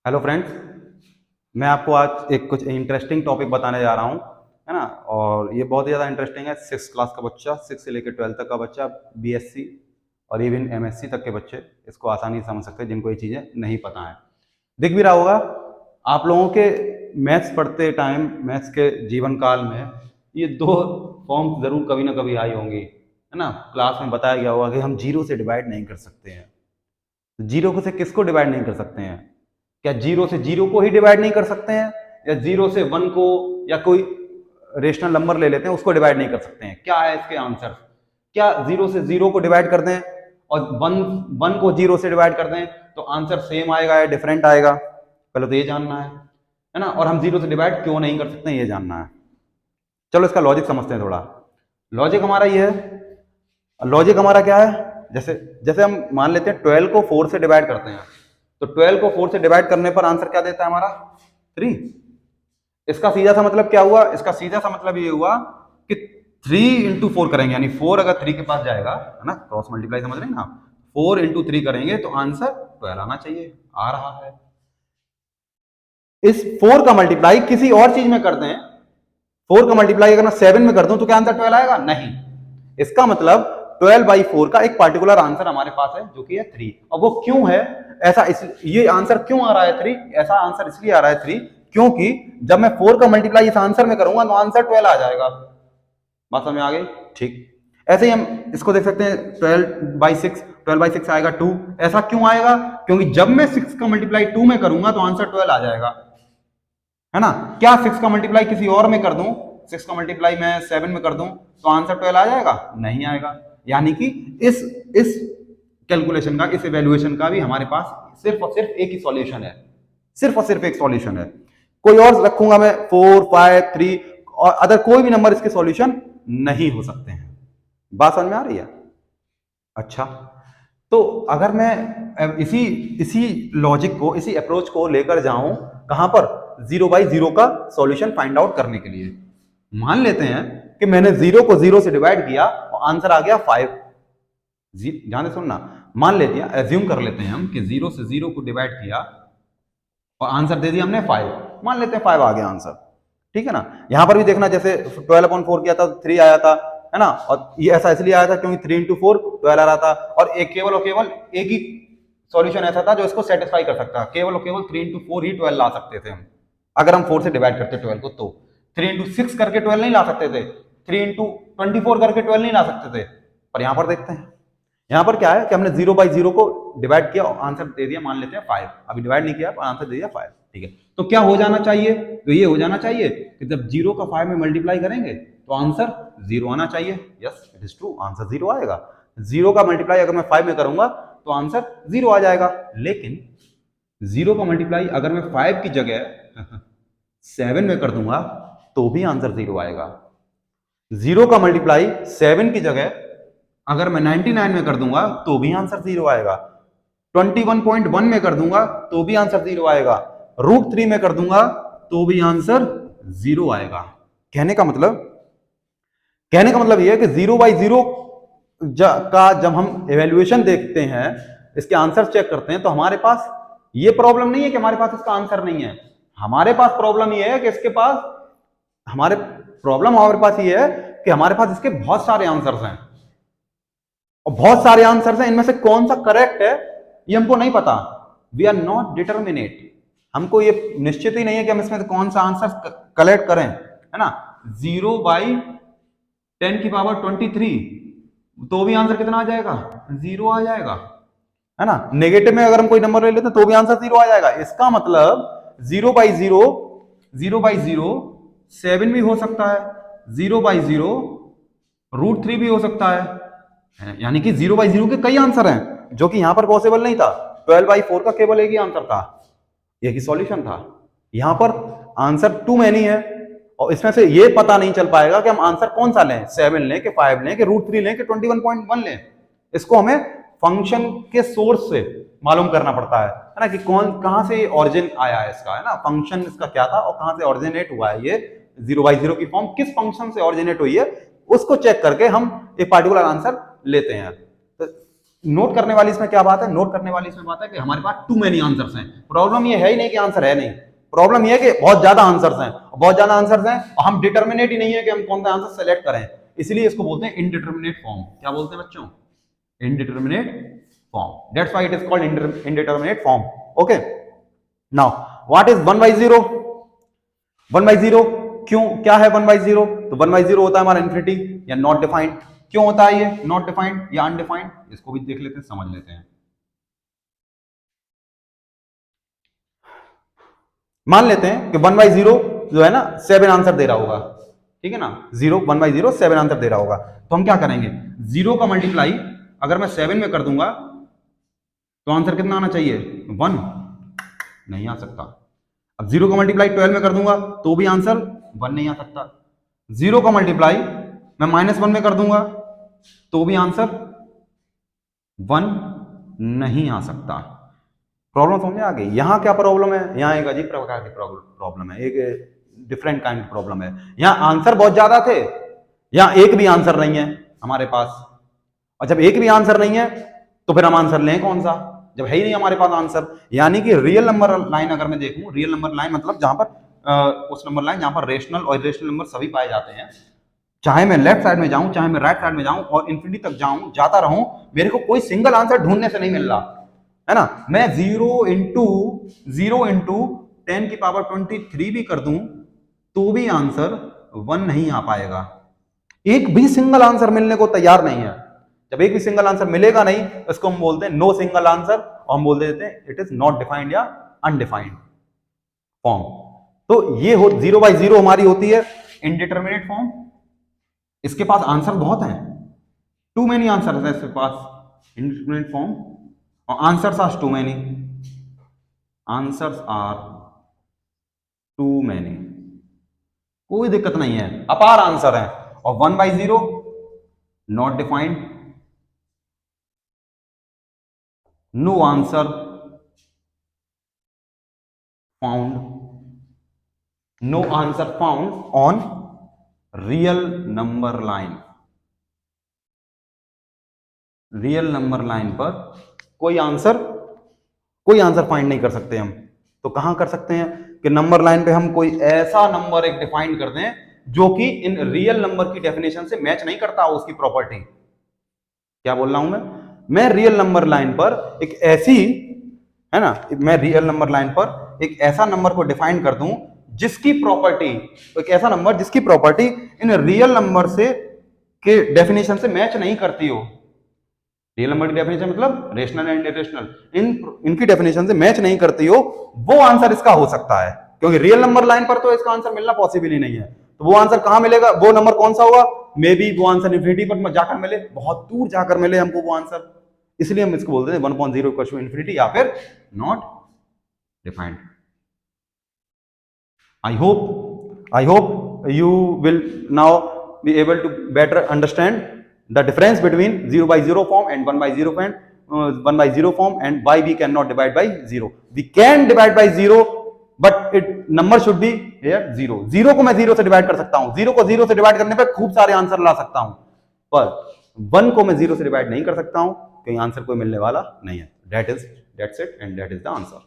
Hello friends. मैं आपको आज एक कुछ इंटरेस्टिंग टॉपिक बताने जा रहा हूँ, है ना। और ये बहुत ही ज़्यादा इंटरेस्टिंग है। 6 क्लास का बच्चा, 6 से लेकर 12 तक का बच्चा, बीएससी और इवन एमएससी तक के बच्चे इसको आसानी से समझ सकते हैं, जिनको ये चीज़ें नहीं पता है। दिख भी रहा होगा आप लोगों के मैथ्स पढ़ते टाइम, मैथ्स के जीवन काल में ये दो फॉर्म ज़रूर कभी ना कभी आई होंगी, है ना। क्लास में बताया गया होगा कि हम जीरो से डिवाइड नहीं कर सकते हैं। जीरो को से किसको डिवाइड नहीं कर सकते हैं? क्या जीरो से जीरो को ही डिवाइड नहीं कर सकते हैं, या जीरो से वन को, या कोई रेशनल नंबर ले लेते हैं उसको डिवाइड नहीं कर सकते हैं? क्या है इसके आंसर? क्या जीरो से जीरो को डिवाइड कर दें और वन वन को जीरो से डिवाइड कर दें तो आंसर सेम आएगा या डिफरेंट आएगा? पहले तो ये जानना है ना। और हम जीरो से डिवाइड क्यों नहीं कर सकते हैं, ये जानना है। चलो इसका लॉजिक समझते हैं थोड़ा। लॉजिक हमारा ये है। लॉजिक हमारा क्या है? जैसे जैसे हम मान लेते हैं 12 को 4 से डिवाइड करते हैं, तो 12 को 4 से डिवाइड करने पर आंसर क्या देता है हमारा? 3। इसका सीधा सा मतलब क्या हुआ? इसका सीधा सा मतलब ये हुआ कि 3 इंटू 4 करेंगे, यानी 4 अगर 3 के पास जाएगा, है ना, क्रॉस मल्टीप्लाई समझ रहे हैं ना, 4 इंटू 3 करेंगे तो आंसर 12 आना चाहिए। आ रहा है। इस 4 का मल्टीप्लाई किसी और चीज में कर दें, 4 का मल्टीप्लाई अगर मैं 7 में कर दूं तो क्या आंसर 12 आएगा? नहीं। इसका मतलब 12/4 का एक पार्टिकुलर आंसर हमारे पास है, जो कि है 3। और वो क्यों है ऐसा? ये आंसर क्यों आ रहा है 3? ऐसा आंसर इसलिए आ रहा है 3 क्योंकि जब मैं 4 का मल्टीप्लाई इस आंसर में करूंगा तो आंसर 12 आ जाएगा। बात समझ में आ गई? ठीक। ऐसे ही हम इसको देख सकते हैं, 12/6 आएगा 2। ऐसा क्यों आएगा? क्योंकि जब मैं 6 का मल्टीप्लाई 2 में करूंगा तो आंसर 12 आ जाएगा, है ना। क्या 6 का मल्टीप्लाई किसी और में कर दूं, 6 का मल्टीप्लाई मैं 7 में कर दूं तो आंसर 12 आ जाएगा? नहीं आएगा। यानी कि इस कैलकुलेशन का, इस इवेल्युएशन का भी हमारे पास सिर्फ और सिर्फ एक ही सॉल्यूशन है। सिर्फ और सिर्फ एक सॉल्यूशन है। कोई और रखूंगा मैं 4, 5, 3 और अदर कोई भी नंबर इसके सॉल्यूशन नहीं हो सकते हैं। बात समझ में आ रही है? अच्छा, तो अगर मैं इसी इसी लॉजिक को, इसी अप्रोच को लेकर जाऊं कहां पर? 0/0 का सॉल्यूशन फाइंड आउट करने के लिए। मान लेते हैं कि मैंने 0 को 0 से डिवाइड किया और आंसर आ गया 5। ध्यान से सुनना। मान लेते हैं, एज्यूम कर लेते हैं हम कि 0 से 0 को डिवाइड किया और आंसर दे दिया हमने 5। मान लेते हैं 5 आ गया आंसर। ठीक है ना। यहां पर भी देखना, जैसे 12/4 किया था 3 आया था, है ना। और ये ऐसा इसलिए आया था क्योंकि 3 इंटू 4 12 आ रहा था। और केवल एक ही सॉल्यूशन ऐसा था जो इसको सेटिस्फाई कर सकता, केवल और केवल 3 इंटू 4 ही 12 ला सकते थे हम। अगर हम 4 से डिवाइड करते 12 को, तो 3 इंटू 6 करके 12 नहीं ला सकते थे, 3 इंटू 24 करके 12 नहीं ला सकते थे। पर यहां पर देखते हैं, यहां पर क्या है कि हमने 0/0 को डिवाइड किया और आंसर दे दिया, मान लेते हैं 5। अभी डिवाइड नहीं किया पर आंसर दे दिया 5। ठीक है, तो क्या हो जाना चाहिए? तो ये हो जाना चाहिए कि जब 0 का 5 में मल्टीप्लाई करेंगे तो आंसर 0 आना चाहिए। Yes, it is true, answer 0 आएगा। 0 का मल्टीप्लाई अगर मैं 5 में करूंगा तो आंसर 0 आ जाएगा। लेकिन 0 का मल्टीप्लाई अगर मैं 5 की जगह 7 में कर दूंगा तो भी आंसर 0 आएगा। 0 का मल्टीप्लाई 7 की जगह अगर मैं 99 में कर दूंगा तो भी आंसर 0 आएगा। 21.1 में कर दूंगा तो भी आंसर 0 आएगा। √3 में कर दूंगा तो भी आंसर 0 आएगा। कहने का मतलब यह है कि 0/0 का जब हम एवेल्युएशन देखते हैं, इसके आंसर चेक करते हैं, तो हमारे पास ये प्रॉब्लम नहीं है कि हमारे पास इसका आंसर नहीं है। हमारे पास प्रॉब्लम ये है कि इसके पास हमारे ये है कि हमारे पास इसके बहुत सारे आंसर्स हैं, और बहुत सारे आंसर्स हैं, इनमें से कौन सा करेक्ट है ये हमको नहीं पता। We are not determinate. हमको ये निश्चित ही नहीं है कि हम इसमें से कौन सा आंसर कलेक्ट करें, है ना। 0/10⁻23 तो भी आंसर कितना आ जाएगा? 0 आ जाएगा, है ना। नेगेटिव में अगर हम कोई नंबर ले लेते हैं तो भी आंसर 0 आ जाएगा। इसका मतलब 0/0 7 भी हो सकता है, 0/0 √3 भी हो सकता है। यानी कि 0/0 के कई आंसर हैं, जो कि यहां पर पॉसिबल नहीं था। 12/4 का केवल एक ही आंसर था, एक ही सॉल्यूशन था। यहां पर आंसर टू मैनी है, और इसमें से ये पता नहीं चल पाएगा कि हम आंसर कौन सा लें, 7 लें कि 5 लें कि √3 लें कि 21.1 लें। इसको हमें फंक्शन के सोर्स से मालूम करना पड़ता है ना, कि कहां से ऑरिजिन आया है इसका, है ना। फंक्शन इसका क्या था और कहां से ऑरिजिनेट हुआ है, ये 0/0 की फॉर्म किस फंक्शन से ऑरिजिनेट हुई है, उसको चेक करके हम एक पार्टिकुलर आंसर लेते हैं। तो नोट करने वाली इसमें क्या बात है, नोट करने वाली इसमें बात है कि हमारे पास टू मेनी आंसर्स हैं। प्रॉब्लम ये है ही नहीं कि आंसर है नहीं, प्रॉब्लम ये है कि बहुत ज्यादा आंसर्स हैं, बहुत ज्यादा आंसर्स हैं और हम डिटर्मिनेट ही नहीं है कि हम कौन सा आंसर सेलेक्ट करें। इसलिए इसको बोलते हैं इनडिटर्मिनेट फॉर्म। क्या बोलते हैं बच्चों? Indeterminate form. That's why it is called indeterminate form. Okay, now what is 1/0? 1/0 क्यों, क्या है 1/0? तो 1/0 होता है हमारा इन्फिनिटी या नॉट डिफाइंड। क्यों होता है ये नॉट डिफाइंड या अनडिफाइंड? इसको भी देख लेते हैं, समझ लेते हैं। मान लेते हैं कि 1/0 जो है ना 7 आंसर दे रहा होगा, ठीक है ना, 1/0 7 आंसर दे रहा होगा। तो हम क्या करेंगे, 0 का मल्टीप्लाई अगर मैं 7 में कर दूंगा तो आंसर कितना आना चाहिए? 1 नहीं आ सकता। अब 0 का मल्टीप्लाई 12 में कर दूंगा तो भी आंसर 1 नहीं आ सकता। 0 का मल्टीप्लाई मैं -1 में कर दूंगा तो भी आंसर 1 नहीं आ सकता। प्रॉब्लम समझ में आ गई? यहां क्या प्रॉब्लम है, यहां एक अजीब प्रकार की प्रॉब्लम है, एक डिफरेंट काइंड की प्रॉब्लम है। यहां आंसर बहुत ज्यादा थे, यहां एक भी आंसर नहीं है हमारे पास। और जब एक भी आंसर नहीं है तो फिर हम आंसर लें कौन सा, जब है ही नहीं हमारे पास आंसर। यानी कि रियल नंबर लाइन अगर मैं देखूं, रियल नंबर लाइन मतलब जहां पर उस नंबर लाइन जहां पर रेशनल और इरेशनल नंबर सभी पाए जाते हैं, चाहे मैं लेफ्ट साइड में जाऊं चाहे मैं राइट साइड में जाऊं और इन्फिनिटी तक जाऊं, जाता रहूं, मेरे को कोई सिंगल आंसर ढूंढने से नहीं मिल रहा है ना। मैं 0 × 10⁻23 भी कर दूं तो भी आंसर 1 नहीं आ पाएगा। एक भी सिंगल आंसर मिलने को तैयार नहीं है। जब एक भी सिंगल आंसर मिलेगा नहीं, इसको हम बोलते हैं नो सिंगल आंसर, और हम बोल देते हैं इट इज नॉट डिफाइंड या अनडिफाइंड फॉर्म। तो ये 0/0 हमारी होती है इनडिटर्मिनेट फॉर्म। इसके पास आंसर बहुत हैं, टू मेनी आंसर है इसके पास इनडिटर्मिनेट फॉर्म, और answers are too many, answers are too many, कोई दिक्कत नहीं है, अपार आंसर है। और 1/0 not defined, no answer found, no answer found on real number line. Real number line पर कोई आंसर फाइंड नहीं कर सकते हम। तो कहां कर सकते हैं कि नंबर लाइन पे हम कोई ऐसा नंबर एक डिफाइन कर दें जो कि इन रियल नंबर की डेफिनेशन से मैच नहीं करता हो उसकी प्रॉपर्टी। क्या बोल रहा हूं मैं रियल नंबर लाइन पर एक ऐसी, है ना, मैं रियल नंबर लाइन पर एक ऐसा नंबर को डिफाइन कर दूं जिसकी प्रॉपर्टी, एक ऐसा नंबर जिसकी प्रॉपर्टी इन रियल नंबर से के डेफिनेशन से मैच नहीं करती हो। रियल नंबर की डेफिनेशन मतलब रेशनल एंड इरेशनल, इनकी डेफिनेशन से मैच नहीं करती हो, वो आंसर इसका हो सकता है। क्योंकि रियल नंबर लाइन पर तो इसका आंसर मिलना पॉसिबल ही नहीं है। तो वो आंसर कहां मिलेगा, वो नंबर कौन सा होगा? मे बी वो आंसर इन्फिनिटी पर जाकर मिले, बहुत दूर जाकर मिले हमको वो आंसर। इसलिए हम इसको बोलते हैं 1/0 = इन्फिनिटी या फिर not defined. I hope you will now be able to better understand the difference between 0/0 form and 1/0 form, 1/0 form, and why we cannot divide by 0. We can divide by 0, but number should be here 0. 0 को मैं 0 से divide कर सकता हूं, 0 को 0 से divide करने पे खूब सारे आंसर ला सकता हूं, पर 1 को मैं 0 से डिवाइड नहीं कर सकता हूं क्योंकि आंसर कोई मिलने वाला नहीं है। That's it and that is the answer.